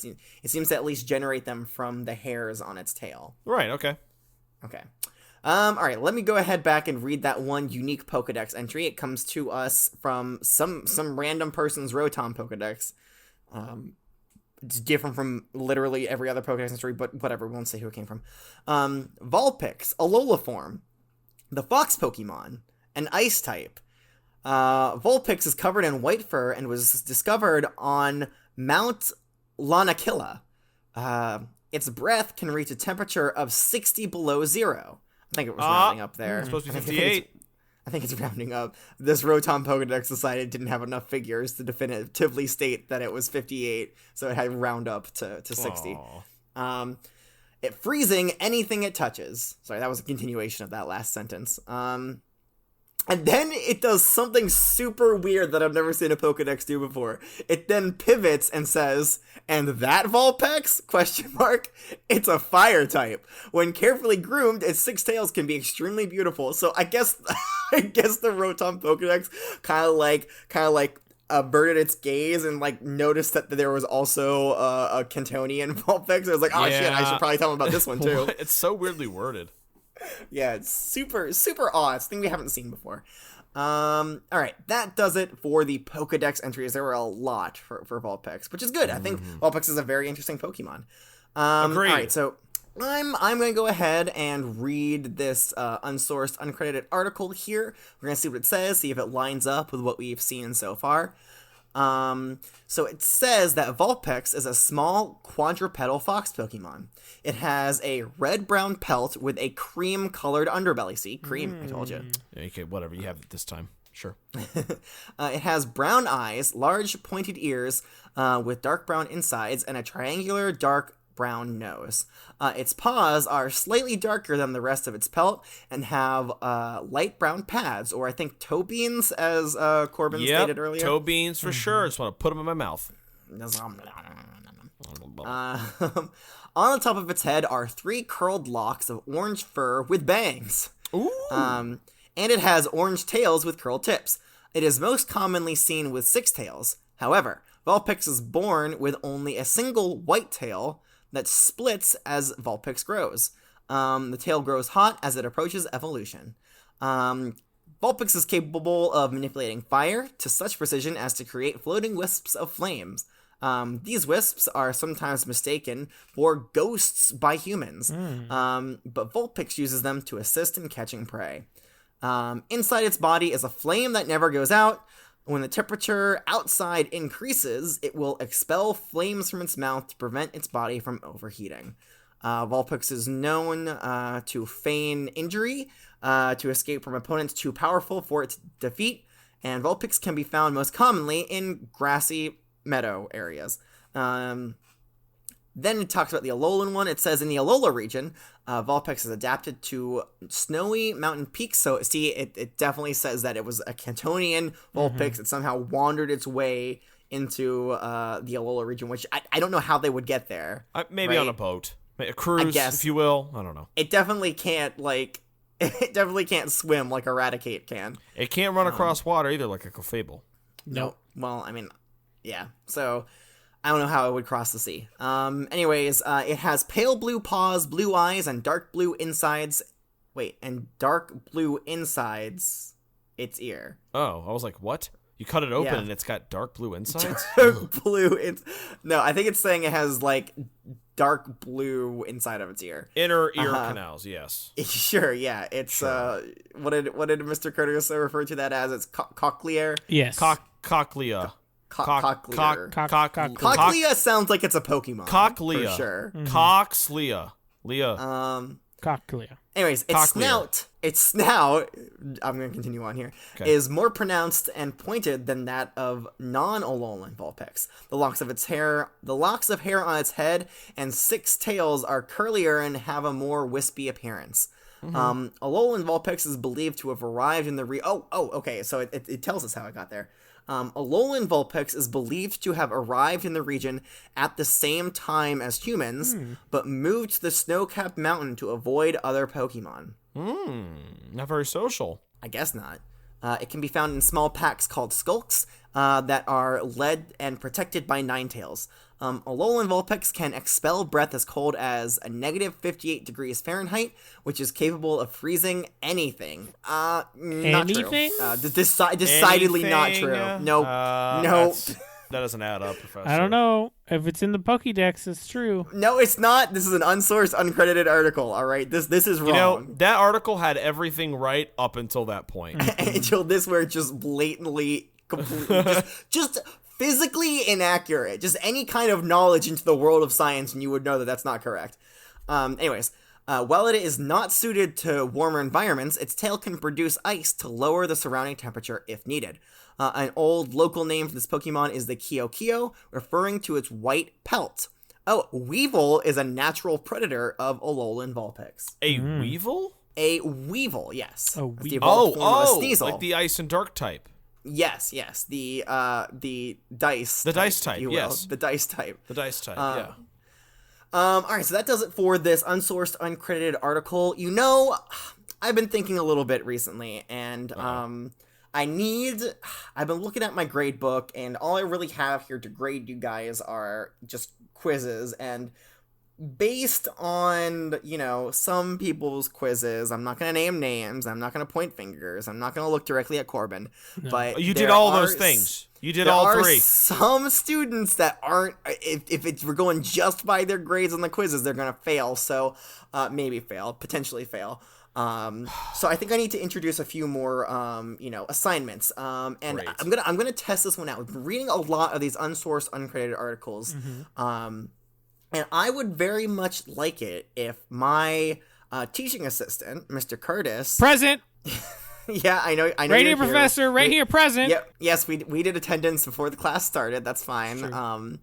seems to at least generate them from the hairs on its tail. Right, okay. Okay. All right, let me go ahead back and read that one unique Pokedex entry. It comes to us from some random person's Rotom Pokedex. It's different from literally every other Pokedex entry, but whatever, we won't say who it came from. Vulpix, Alola form, the Fox Pokemon, an Ice type. Vulpix is covered in white fur and was discovered on Mount Lanakila. Its breath can reach a temperature of 60 below zero. I think it was rounding up there. It's supposed to be I think 58. I think it's rounding up. This Rotom Pokedex decided it didn't have enough figures to definitively state that it was 58, so it had to round up to 60. It freezing anything it touches. Sorry, that was a continuation of that last sentence. And then it does something super weird that I've never seen a Pokedex do before. It then pivots and says, and that Vulpix? ? It's a fire type. When carefully groomed, its 6 tails can be extremely beautiful. So I guess the Rotom Pokedex kind of like averted its gaze and like noticed that there was also a Cantonian Vulpix. I was like, oh shit, I should probably tell him about this one too. It's so weirdly worded. Yeah, it's super, super odd. It's a thing we haven't seen before. All right, that does it for the Pokedex entries. There were a lot for Vulpix, which is good. I think Vulpix is a very interesting Pokemon. Agreed. All right, so I'm going to go ahead and read this unsourced, uncredited article here. We're going to see what it says, see if it lines up with what we've seen so far. So it says that Vulpix is a small quadrupedal fox Pokemon. It has a red-brown pelt with a cream-colored underbelly. See? Cream, I told you. Yeah, okay, whatever. You have it this time. Sure. It has brown eyes, large pointed ears with dark brown insides, and a triangular dark brown nose. Its paws are slightly darker than the rest of its pelt and have light brown pads, or I think toe beans, as Corbin stated earlier. Toe beans for sure. I just want to put them in my mouth. On the top of its head are 3 curled locks of orange fur with bangs. Ooh. And it has orange tails with curled tips. It is most commonly seen with 6 tails. However, Vulpix is born with only a single white tail that splits as Vulpix grows. The tail grows hot as it approaches evolution. Vulpix is capable of manipulating fire to such precision as to create floating wisps of flames. These wisps are sometimes mistaken for ghosts by humans, but Vulpix uses them to assist in catching prey. Inside its body is a flame that never goes out. When the temperature outside increases, it will expel flames from its mouth to prevent its body from overheating. Vulpix is known to feign injury, to escape from opponents too powerful for its defeat, and Vulpix can be found most commonly in grassy meadow areas. Then it talks about the Alolan one. It says in the Alola region, Vulpix is adapted to snowy mountain peaks. So, see, it definitely says that it was a Cantonian Vulpix. It somehow wandered its way into the Alola region, which I don't know how they would get there. Maybe right? on a boat. A cruise, I guess. if you will. I don't know. It definitely can't, it definitely can't swim like Eradicate can. It can't run across water either like a Clefable. No. Well, I mean, yeah. So I don't know how it would cross the sea. Anyways, it has pale blue paws, blue eyes, and dark blue insides. Wait, and dark blue insides its ear. Oh, I was like, what? You cut it open Yeah. and it's got dark blue insides? Blue. No, I think it's saying it has like dark blue inside of its ear. Inner ear canals, yes. Sure, yeah. It's what did Mr. Curtis refer to that as? It's cochlear. Yes. Cochlea. Cochlear. Cochlear. Cochlear sounds like it's a Pokemon. Cochlea. For sure. Coxlea. Leah. Cochlear. Anyways, Cochlear. its snout, I'm going to continue on here, Okay. is more pronounced and pointed than that of non-Alolan Vulpix. The locks of hair on its head and 6 tails are curlier and have a more wispy appearance. Alolan Vulpix is believed to have arrived in the okay, so it tells us how it got there. Alolan Vulpix is believed to have arrived in the region at the same time as humans, but moved to the snow-capped mountain to avoid other Pokemon. Not very social. I guess not. It can be found in small packs called skulks that are led and protected by Ninetales. Alolan Vulpix can expel breath as cold as a negative 58 degrees Fahrenheit, which is capable of freezing anything. Not Anything? true. Decidedly not Anything? true. Nope. That doesn't add up, Professor. I don't know. If it's in the Pokédex, it's true. No, it's not. This is an unsourced, uncredited article, all right? This is wrong. You know, that article had everything right up until that point. Until this where it's just blatantly, completely, just physically inaccurate. Just any kind of knowledge into the world of science and you would know that that's not correct. Anyways, while it is not suited to warmer environments, its tail can produce ice to lower the surrounding temperature if needed. An old local name for this Pokemon is the Kyo, referring to its white pelt. Oh, Weevil is a natural predator of Alolan Vulpix. A Weevil? A Weevil, yes. A That's the Weevil. evolved form of a Sneasel. like the ice and dark type. Yes. The dice. The dice type, if you will. yes. The dice type. The dice type, yeah. All right, so that does it for this unsourced, uncredited article. You know, I've been thinking a little bit recently, and I've been looking at my grade book, and all I really have here to grade you guys are just quizzes, and based on, some people's quizzes, I'm not going to name names, I'm not going to point fingers, I'm not going to look directly at Corbin, but You did all those things. You did all three. There are some students that aren't, if we're going just by their grades on the quizzes, they're going to fail, so potentially fail. So I think I need to introduce a few more, assignments. And Great. I'm gonna test this one out. I've been reading a lot of these unsourced, uncredited articles. And I would very much like it if my teaching assistant, Mr. Curtis, Present. yeah, I know. Right here, Professor. Right here, present. Yep. Yes, we did attendance before the class started. That's fine. Sure.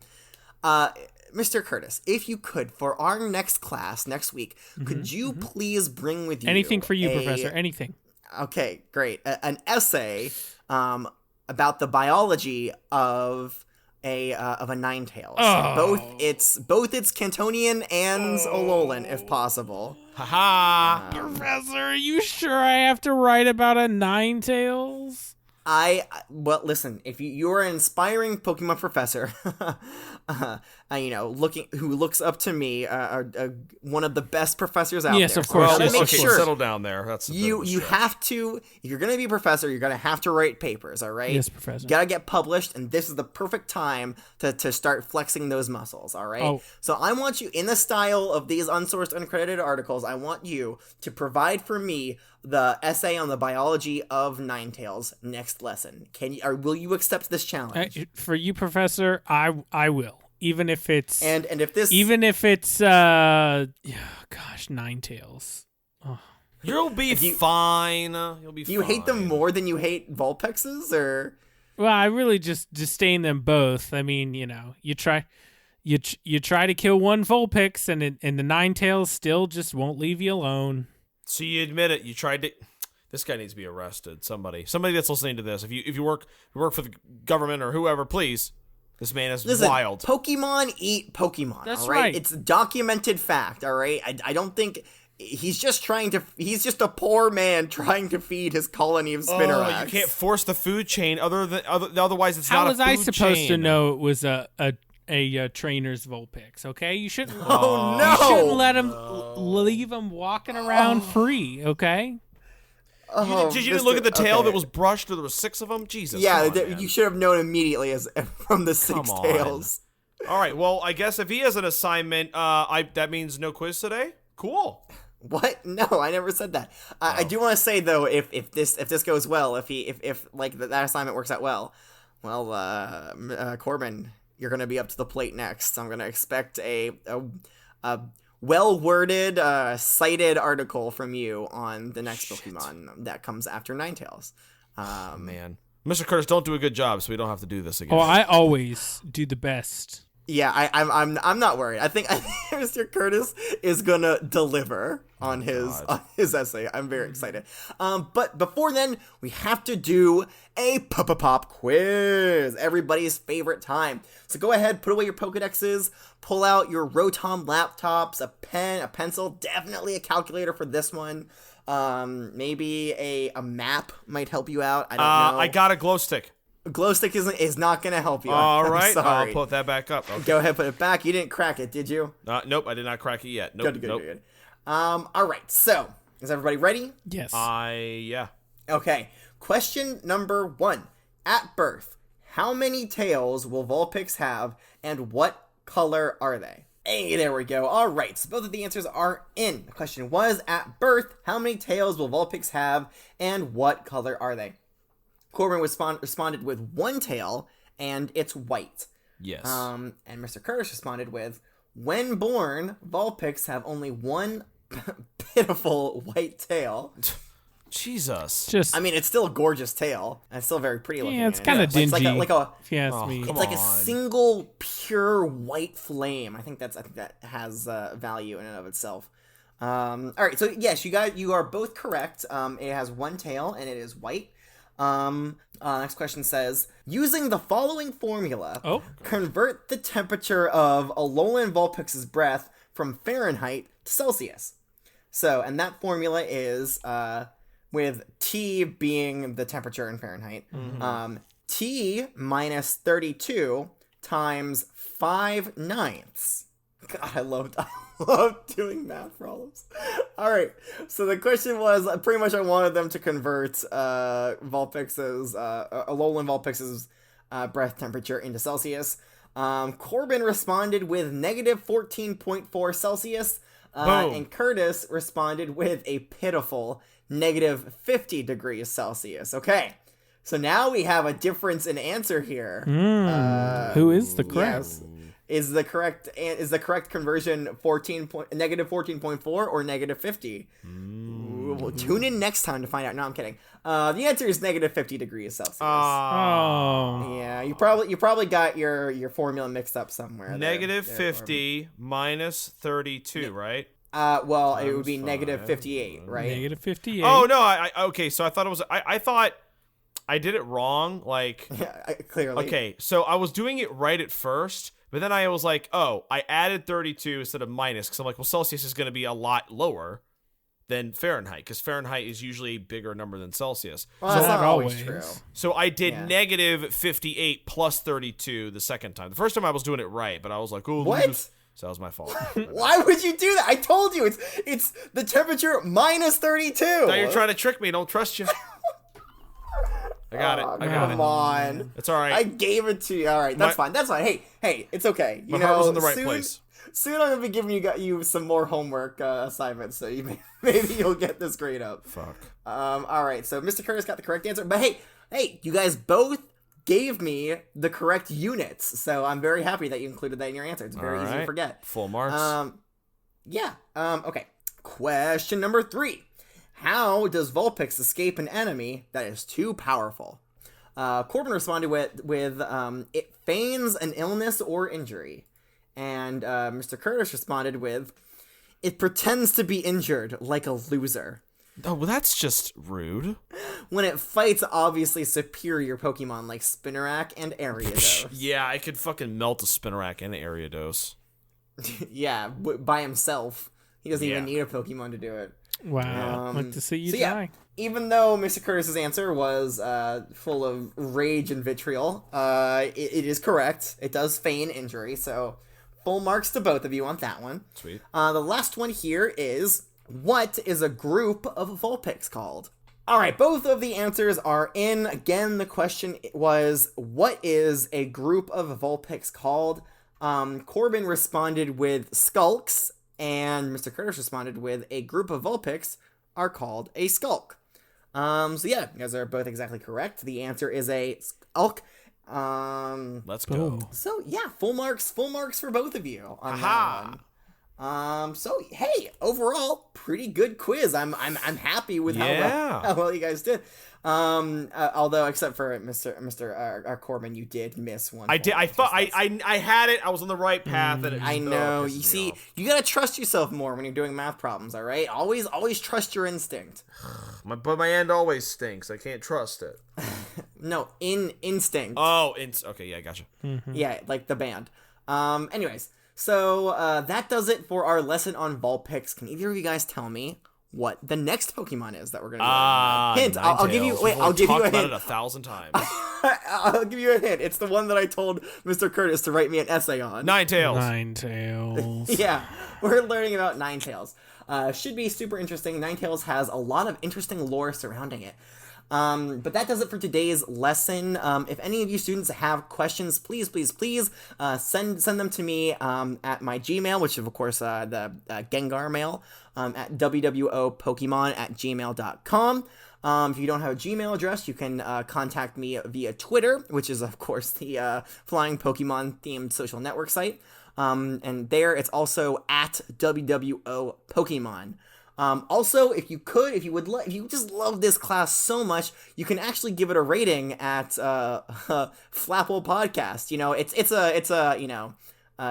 Mr. Curtis, if you could, for our next class next week, could you please bring with you Anything for you, Professor. Anything. Okay, great. An essay about the biology of a Ninetales. Oh. Both its Cantonian and Alolan, if possible. Ha-ha! Professor, are you sure I have to write about a Ninetales? Well, listen, if you're an inspiring Pokemon professor, who looks up to me, one of the best professors out Yes, there. of course. So Yes, make of Okay, sure settle down there. That's a bit of a you stretch. have to, if you're going to be a professor, you're going to have to write papers, all right? Yes, Professor. You got to get published, and this is the perfect time to start flexing those muscles, all right? Oh. So I want you, in the style of these unsourced, uncredited articles, I want you to provide for me the essay on the biology of Ninetales next lesson. Will you accept this challenge? For you, Professor, I will. Even if it's Ninetales. Oh. You'll be fine. You'll be fine. Do you hate them more than you hate Vulpixes, or? Well, I really just disdain them both. I mean, you try to kill one Vulpix, and the Ninetales still just won't leave you alone. So you admit it. You tried to. This guy needs to be arrested. Somebody that's listening to this. If you work for the government or whoever, please. This man is wild. Pokemon eat Pokemon. That's all right? right. It's documented fact. All right. I don't think he's just a poor man trying to feed his colony of Spinnerax. You can't force the food chain. Otherwise, it's How not a was food I supposed chain. to know it was a trainer's Vulpix? Okay, you shouldn't. Oh no! You shouldn't let him leave him walking around free. Okay. Oh, you didn't look at the tail okay. that was brushed, or there was 6 of them? Jesus. Yeah, come on, man. you should have known immediately as from the 6 Come on. tails. All right. Well, I guess if he has an assignment, that means no quiz today. Cool. What? No, I never said that. I do want to say though, if this goes well, if like that assignment works out well, Corbin, you're gonna be up to the plate next. I'm gonna expect a well worded, cited article from you on the next Pokemon that comes after Ninetales. Man, Mr. Curtis, don't do a good job, so we don't have to do this again. Oh, I always do the best. Yeah, I'm not worried. I think Mr. Curtis is gonna deliver on his essay. I'm very excited. But before then, we have to do a pop quiz, everybody's favorite time. So go ahead, put away your Pokedexes, pull out your Rotom laptops, a pen, a pencil, definitely a calculator for this one. Maybe a map might help you out. I don't know. I got a glow stick. Glow stick is not gonna help you. All I'm right, sorry. I'll put that back up. Okay. Go ahead, put it back. You didn't crack it, did you? Nope, I did not crack it yet. Nope, Good. All right. So, is everybody ready? Yes. Yeah. Okay. Question number 1. At birth, how many tails will Vulpix have, and what color are they? Hey, there we go. All right. So both of the answers are in. The question was, at birth, how many tails will Vulpix have, and what color are they? Corbin responded with 1 tail, and it's white. Yes. And Mr. Curtis responded with, when born, Vulpix have only 1 pitiful white tail. Jesus. Just I mean, it's still a gorgeous tail, and it's still very pretty looking. yeah, it's kind of dingy. It's if you ask me. it's like a single pure white flame. I think that has value in and of itself. All right, so yes, you are both correct. It has 1 tail, and it is white. Next question says, using the following formula, convert the temperature of Alolan Vulpix's breath from Fahrenheit to Celsius. So, and that formula is, with T being the temperature in Fahrenheit, T minus 32 times 5/9. God, I loved doing math problems. All right, so the question was pretty much I wanted them to convert Alolan Vulpix's breath temperature into Celsius. Corbin responded with negative 14.4 Celsius, and Curtis responded with a pitiful negative 50 degrees Celsius. Okay, so now we have a difference in answer here. Who is the correct? Yes. Is the correct conversion negative 14.4 or negative 50? Well, tune in next time to find out. No, I'm kidding. The answer is negative 50 degrees Celsius. Oh. Yeah, you probably got your formula mixed up somewhere. Negative 50 minus 32, right? Well, it would be negative 58, right? Negative 58. Oh no, okay. So I thought it was. I thought I did it wrong. Like Clearly. Okay, so I was doing it right at first. But then I was like, oh, I added 32 instead of minus, because I'm like, well, Celsius is going to be a lot lower than Fahrenheit, because Fahrenheit is usually a bigger number than Celsius. Well, that's not always always. true. So I did negative 58 plus 32 the second time. The first time I was doing it right, but I was like, oh, What? So that was my fault. Why would you do that? I told you, it's the temperature minus 32. Now you're trying to trick me. Don't trust you. I got it. I got Come it. on. It's all right. I gave it to you. All right, that's fine. That's fine. Hey, it's okay. My heart was in the right place. Soon I'm gonna be giving you some more homework assignments, so maybe you'll get this grade up. Fuck. All right. So Mr. Curtis got the correct answer, but hey, you guys both gave me the correct units, so I'm very happy that you included that in your answer. It's very easy to forget. Full marks. Yeah. Okay. Question number 3. How does Vulpix escape an enemy that is too powerful? Corbin responded with it feigns an illness or injury. And Mr. Curtis responded with, it pretends to be injured like a loser. Oh, well, that's just rude. When it fights obviously superior Pokemon like Spinarak and Ariados. Yeah, I could fucking melt a Spinarak and an Ariados. Yeah, by himself. He doesn't even need a Pokemon to do it. Wow. Like to see you so die. Even though Mr. Curtis's answer was full of rage and vitriol, it is correct. It does feign injury, so full marks to both of you on that one. Sweet. The last one here is, what is a group of Vulpix called? All right, both of the answers are in. Again, the question was, what is a group of Vulpix called? Corbin responded with skulks, and Mr. Curtis responded with a group of Vulpix are called a skulk. So yeah, you guys are both exactly correct. The answer is a skulk. Let's go. So yeah, full marks for both of you on that one. So hey, overall, pretty good quiz. I'm happy with how well you guys did. Although except for Mr. Corbin, you did miss one. I did. I thought I had it. I was on the right path, and it just, I know. pisses You me see, off. you gotta trust yourself more when you're doing math problems. All right, always trust your instinct. But my end always stinks. I can't trust it. No, instinct. Oh, okay, yeah, gotcha. Yeah, like the band. Anyways, so that does it for our lesson on Vulpix. Can either of you guys tell me what the next Pokemon is that we're gonna hint? I'll give you. Wait, I'll give you a about hint. it 1,000 times. I'll give you a hint. It's the one that I told Mr. Curtis to write me an essay on. Ninetales. Ninetales. Yeah, we're learning about Ninetales. Should be super interesting. Ninetales has a lot of interesting lore surrounding it. But that does it for today's lesson. If any of you students have questions, please send them to me at my Gmail, which is of course the Gengar mail, at wwopokemon@gmail.com. If you don't have a Gmail address, you can contact me via Twitter, which is of course the Flying Pokemon themed social network site. And there it's also at wwopokemon. Also, if you just love this class so much, you can actually give it a rating at Flapple Podcast. You know, it's a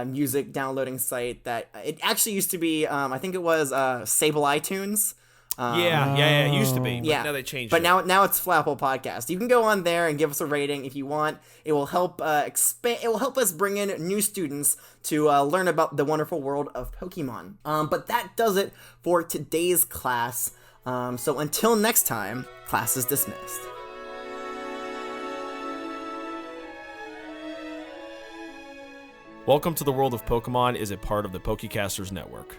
music downloading site that it actually used to be. I think it was Sable iTunes. Yeah, it used to be. But Yeah, now they changed but it. now it's Flapple Podcast. You can go on there and give us a rating if you want. It will help expand. It will help us bring in new students to learn about the wonderful world of Pokemon. But that does it for today's class. So until next time, class is dismissed. Welcome to the World of Pokemon is a part of the Pokecasters Network.